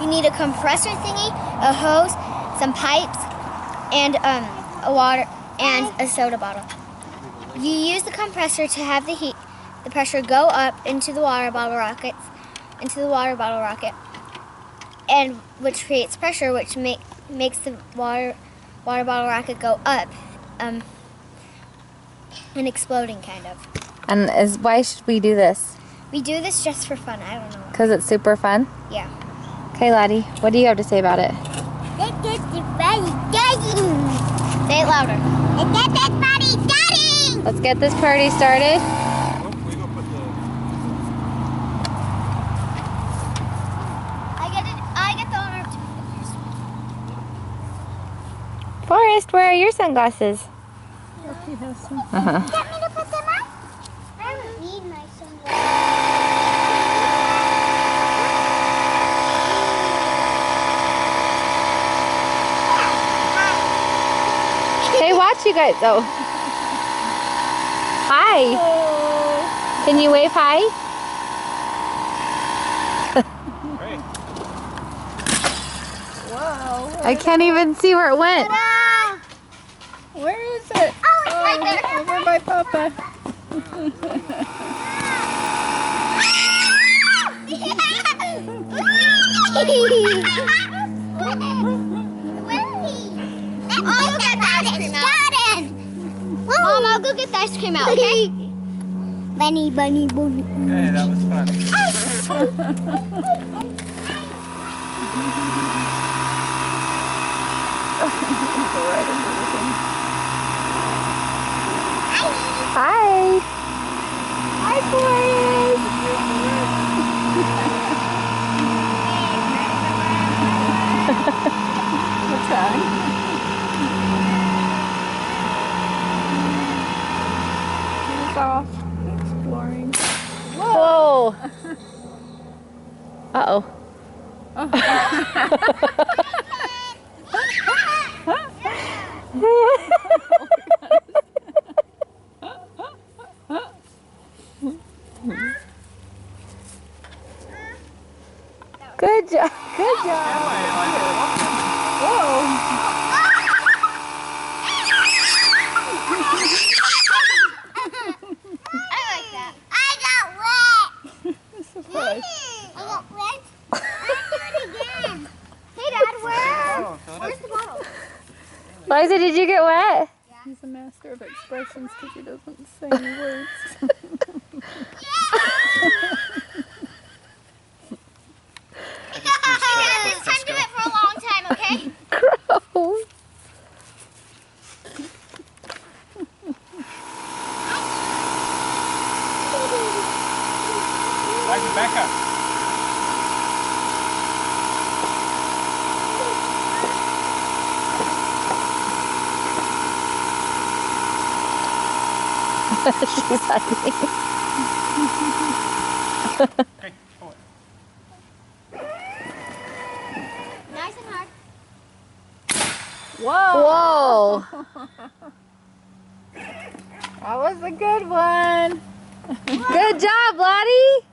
you need a compressor thingy, a hose, some pipes, and a water and a soda bottle. You use the compressor to have the pressure go up into the water bottle rocket, and which creates pressure, which makes the water bottle rocket go up, and exploding kind of. And why should we do this? We do this just for fun. I don't know. Because it's super fun? Yeah. Okay, Laddie, what do you have to say about it? Say it louder. Let's get this party started. I get the honor to Forrest, where are your sunglasses? Get me to put them on? I don't need my sunglasses. Hey, watch you guys. Oh. Hi. Can you wave hi? Wow. I can't even see where it went. Where is it? Oh, it's right there. Over by Papa. I'll go get the ice cream out. Mom, I'll go get the ice cream out, okay? Bunny. Okay, that was fun. Hi. Hi, Forrest. What's that? He's off exploring. Whoa. Uh-oh. Good job. Good job. Whoa. I like that. I got wet. Surprise. I got wet. I do it again. Hey, Dad, where's the bottle? Liza, did you get wet? He's a master of expressions because he doesn't say any words. It's time to do it for a long time, okay? Gross. Back up. She's hiding. Okay, pull it. Nice and hard. Whoa. Whoa. That was a good one. Good job, Lottie.